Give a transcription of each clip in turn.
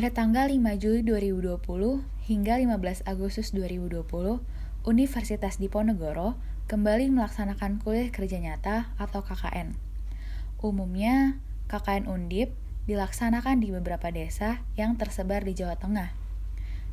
Pada tanggal 5 Juli 2020 hingga 15 Agustus 2020, Universitas Diponegoro kembali melaksanakan kuliah kerja nyata atau KKN. Umumnya, KKN Undip dilaksanakan di beberapa desa yang tersebar di Jawa Tengah.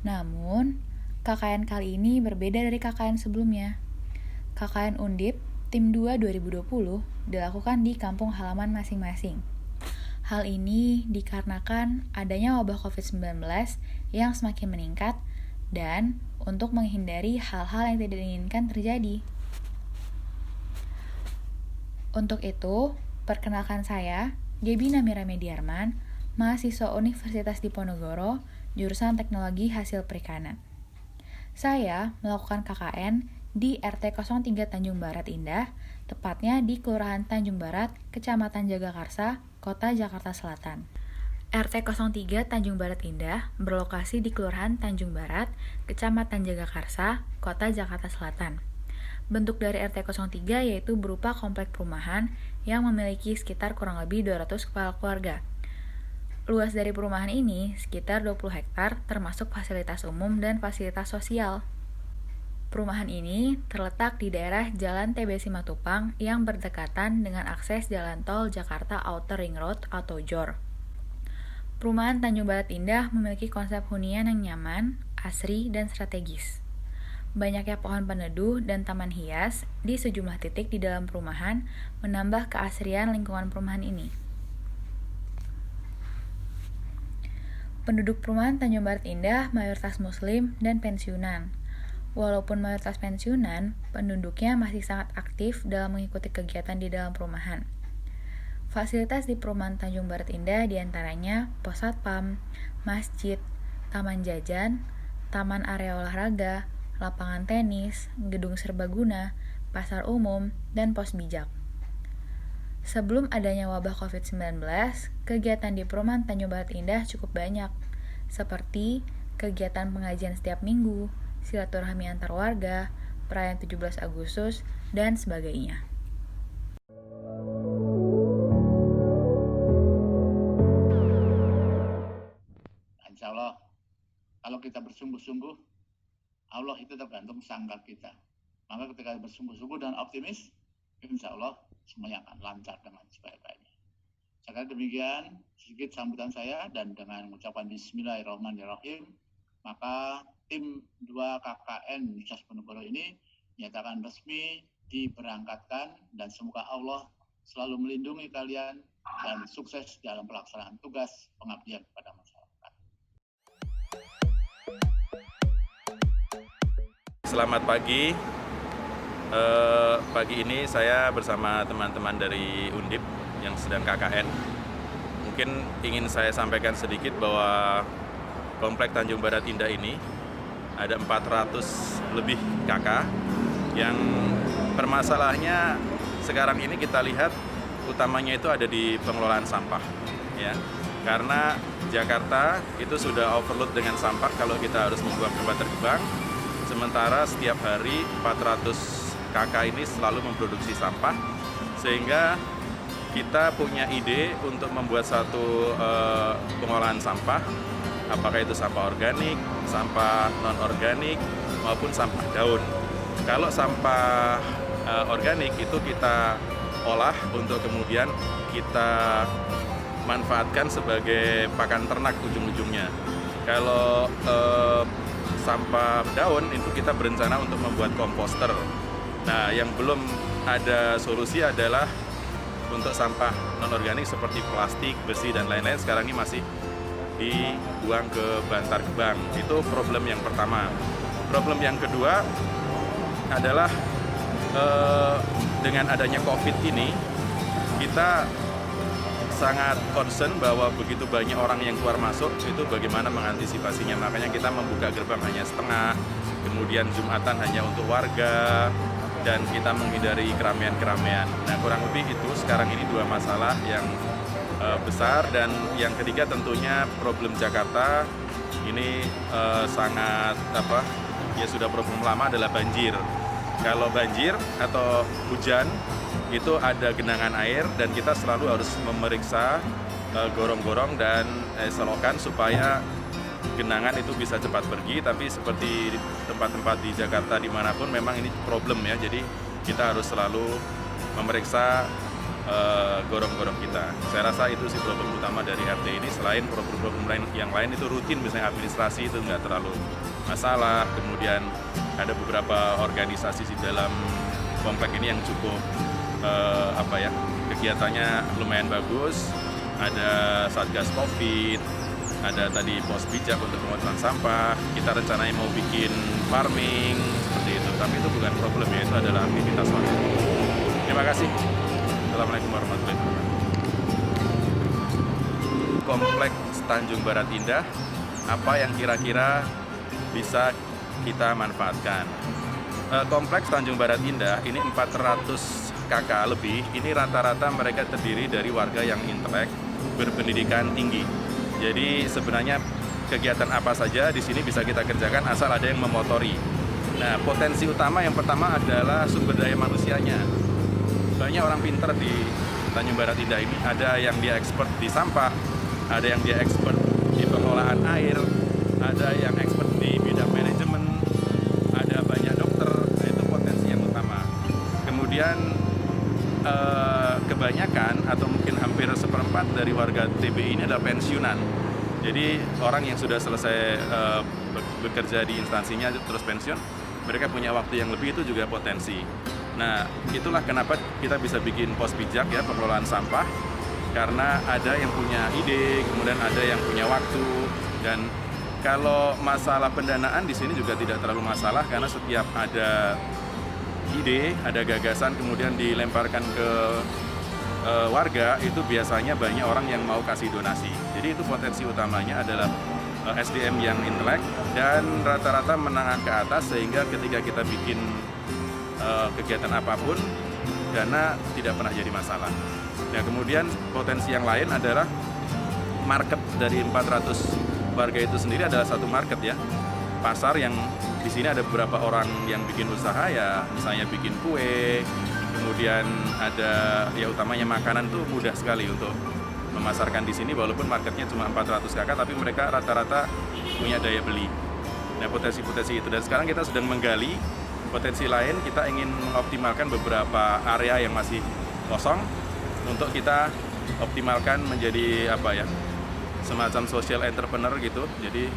Namun, KKN kali ini berbeda dari KKN sebelumnya. KKN Undip Tim 2 2020 dilakukan di kampung halaman masing-masing. Hal ini dikarenakan adanya wabah COVID-19 yang semakin meningkat dan untuk menghindari hal-hal yang tidak diinginkan terjadi. Untuk itu, perkenalkan saya, Gebi Namira Mediarman, mahasiswa Universitas Diponegoro, jurusan Teknologi Hasil Perikanan. Saya melakukan KKN di RT 03 Tanjung Barat Indah, tepatnya di Kelurahan Tanjung Barat, Kecamatan Jagakarsa, Kota Jakarta Selatan. RT 03 Tanjung Barat Indah berlokasi di Kelurahan Tanjung Barat, Kecamatan Jagakarsa, Kota Jakarta Selatan. Bentuk dari RT 03 yaitu berupa komplek perumahan yang memiliki sekitar kurang lebih 200 kepala keluarga. Luas dari perumahan ini sekitar 20 hektar termasuk fasilitas umum dan fasilitas sosial. Perumahan ini terletak di daerah Jalan TB Simatupang yang berdekatan dengan akses Jalan Tol Jakarta Outer Ring Road atau JOR. Perumahan Tanjung Barat Indah memiliki konsep hunian yang nyaman, asri, dan strategis. Banyaknya pohon peneduh dan taman hias di sejumlah titik di dalam perumahan menambah keasrian lingkungan perumahan ini. Penduduk perumahan Tanjung Barat Indah mayoritas Muslim dan pensiunan. Walaupun mayoritas pensiunan, penduduknya masih sangat aktif dalam mengikuti kegiatan di dalam perumahan. Fasilitas di perumahan Tanjung Barat Indah diantaranya pos satpam, masjid, taman jajan, taman area olahraga, lapangan tenis, gedung serbaguna, pasar umum, dan pos bijak. Sebelum adanya wabah COVID-19, kegiatan di perumahan Tanjung Barat Indah cukup banyak, seperti kegiatan pengajian setiap minggu, silaturahmi antar warga, perayaan 17 Agustus, dan sebagainya. Insya Allah, kalau kita bersungguh-sungguh, Allah itu tergantung sangkal kita. Maka ketika bersungguh-sungguh dan optimis, insya Allah semuanya akan lancar dengan sebaik-baiknya. Sekali demikian, sedikit sambutan saya dan dengan mengucapkan Bismillahirrahmanirrahim, maka tim 2 KKN Universitas Diponegoro ini nyatakan resmi diberangkatkan dan semoga Allah selalu melindungi kalian dan sukses dalam pelaksanaan tugas pengabdian kepada masyarakat. Selamat pagi. Pagi ini saya bersama teman-teman dari Undip yang sedang KKN. Mungkin ingin saya sampaikan sedikit bahwa Komplek Tanjung Barat Indah ini ada 400 lebih kakak yang permasalahannya sekarang ini kita lihat utamanya itu ada di pengelolaan sampah ya. Karena Jakarta itu sudah overload dengan sampah kalau kita harus membuang ke Bantar Gebang. Sementara setiap hari 400 kakak ini selalu memproduksi sampah sehingga kita punya ide untuk membuat satu pengolahan sampah, apakah itu sampah organik, sampah non-organik, maupun sampah daun. Kalau sampah organik itu kita olah untuk kemudian kita manfaatkan sebagai pakan ternak ujung-ujungnya. Kalau sampah daun itu kita berencana untuk membuat komposter. Nah, yang belum ada solusi adalah untuk sampah non-organik seperti plastik, besi, dan lain-lain sekarang ini masih dibuang ke Bantar Gebang. Itu problem yang pertama. Problem yang kedua adalah dengan adanya COVID ini kita sangat concern bahwa begitu banyak orang yang keluar masuk itu bagaimana mengantisipasinya. Makanya kita membuka gerbang hanya setengah, kemudian Jumatan hanya untuk warga, dan kita menghindari keramaian-keramaian. Nah, kurang lebih itu sekarang ini dua masalah yang besar. Dan yang ketiga tentunya problem Jakarta ini sangat ya sudah problem lama adalah banjir. Kalau banjir atau hujan itu ada genangan air dan kita selalu harus memeriksa gorong-gorong dan selokan supaya genangan itu bisa cepat pergi. Tapi seperti tempat-tempat di Jakarta dimanapun memang ini problem ya, jadi kita harus selalu memeriksa gorong-gorong kita. Saya rasa itu sih problem utama dari RT ini. Selain problem-problem yang lain itu rutin, misalnya administrasi itu nggak terlalu masalah. Kemudian ada beberapa organisasi di dalam komplek ini yang cukup kegiatannya lumayan bagus. Ada Satgas Covid, ada tadi pos bijak untuk pemotongan sampah. Kita rencananya mau bikin farming seperti itu, tapi itu bukan problem ya, itu adalah aktivitas warga. Terima kasih. Assalamualaikum warahmatullahi wabarakatuh. Kompleks Tanjung Barat Indah, apa yang kira-kira bisa kita manfaatkan? Kompleks Tanjung Barat Indah ini 400 KK lebih. Ini rata-rata mereka terdiri dari warga yang intelek, berpendidikan tinggi. Jadi sebenarnya kegiatan apa saja di sini bisa kita kerjakan asal ada yang memotori. Nah, potensi utama yang pertama adalah sumber daya manusianya. Banyak orang pinter di Tanjung Barat Indah ini. Ada yang dia expert di sampah, ada yang dia expert di pengelolaan air, ada yang expert di bidang manajemen, ada banyak dokter. Nah, itu potensi yang utama. Kemudian kebanyakan atau mungkin hampir seperempat dari warga TBI ini adalah pensiunan. Jadi orang yang sudah selesai bekerja di instansinya terus pensiun, mereka punya waktu yang lebih, itu juga potensi. Nah, itulah kenapa kita bisa bikin pos bijak ya, pengelolaan sampah, karena ada yang punya ide, kemudian ada yang punya waktu. Dan kalau masalah pendanaan di sini juga tidak terlalu masalah, karena setiap ada ide, ada gagasan kemudian dilemparkan ke warga, itu biasanya banyak orang yang mau kasih donasi. Jadi itu potensi utamanya adalah SDM yang intelek dan rata-rata menengah ke atas, sehingga ketika kita bikin kegiatan apapun, dana tidak pernah jadi masalah. Nah, kemudian potensi yang lain adalah market dari 400 warga itu sendiri adalah satu market ya. Pasar yang di sini ada beberapa orang yang bikin usaha ya, misalnya bikin kue, kemudian ada ya utamanya makanan tuh mudah sekali untuk memasarkan di sini, walaupun marketnya cuma 400 KK, tapi mereka rata-rata punya daya beli. Nah, potensi-potensi itu, dan sekarang kita sedang menggali potensi lain. Kita ingin mengoptimalkan beberapa area yang masih kosong untuk kita optimalkan menjadi semacam social entrepreneur gitu. Jadi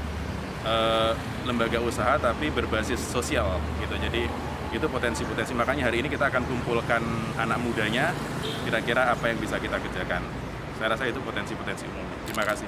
lembaga usaha tapi berbasis sosial gitu. Jadi itu potensi-potensi, makanya hari ini kita akan kumpulkan anak mudanya, kira-kira apa yang bisa kita kerjakan. Saya rasa itu potensi-potensi umum. Terima kasih.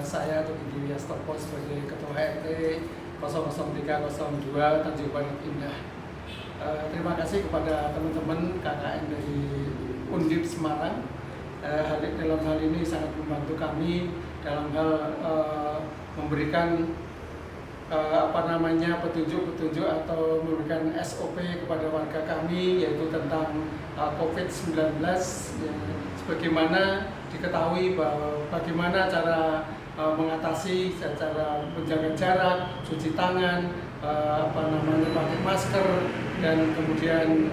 Saya Dodi Wijastopo sebagai Ketua RT 00302 Tanjung Barat Indah. Terima kasih kepada teman-teman KKN dari Undip Semarang. Dalam hal ini sangat membantu kami dalam hal memberikan petunjuk-petunjuk atau memberikan SOP kepada warga kami, yaitu tentang COVID-19, ya, sebagaimana diketahui bahwa bagaimana cara mengatasi, secara menjaga jarak, cuci tangan, pakai masker, dan kemudian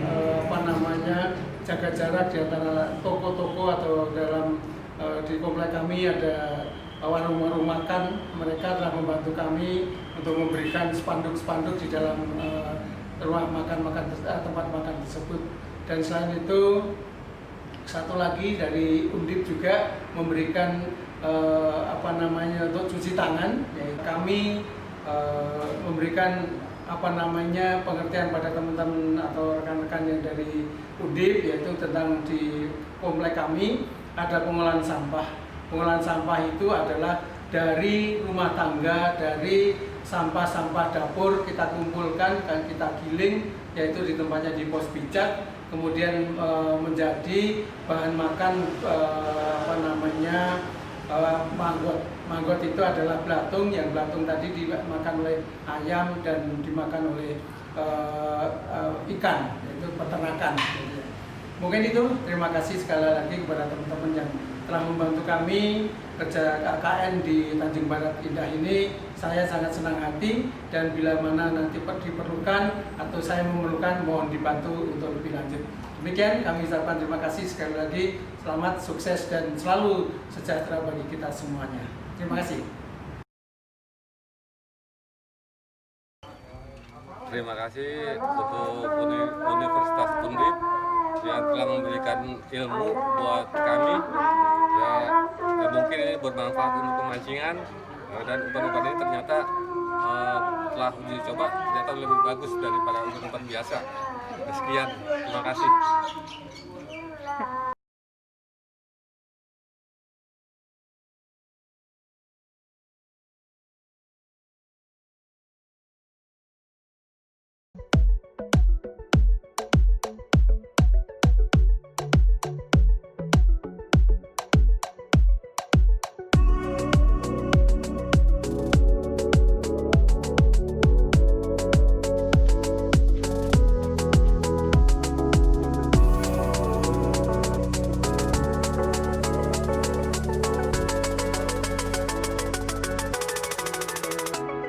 jaga jarak di antara toko-toko atau di komplek kami ada warung-warung makan. Mereka telah membantu kami untuk memberikan spanduk-spanduk di dalam rumah tempat makan tersebut. Dan selain itu, satu lagi dari Undip juga memberikan untuk cuci tangan. Kami memberikan pengertian pada teman-teman atau rekan-rekan yang dari Undip, yaitu tentang di komplek kami ada pengolahan sampah. Pengolahan sampah itu adalah dari rumah tangga, dari sampah-sampah dapur kita kumpulkan dan kita giling, yaitu di tempatnya di pos pijat, kemudian menjadi bahan makan manggot. Manggot itu adalah belatung, yang belatung tadi dimakan oleh ayam dan dimakan oleh ikan, yaitu peternakan. Mungkin itu, terima kasih sekali lagi kepada teman-teman yang telah membantu kami kerja KKN di Tanjung Barat Indah ini. Saya sangat senang hati, dan bila mana nanti diperlukan atau saya memerlukan, mohon dibantu untuk lebih lanjut. Demikian kami ucapkan terima kasih sekali lagi. Selamat, sukses, dan selalu sejahtera bagi kita semuanya. Terima kasih. Terima kasih untuk Universitas Undip yang telah memberikan ilmu buat kami. Ya mungkin ini bermanfaat untuk pemancingan, dan umpan-umpan ini ternyata telah uji coba ternyata lebih bagus daripada umpan biasa. Sekian, terima kasih.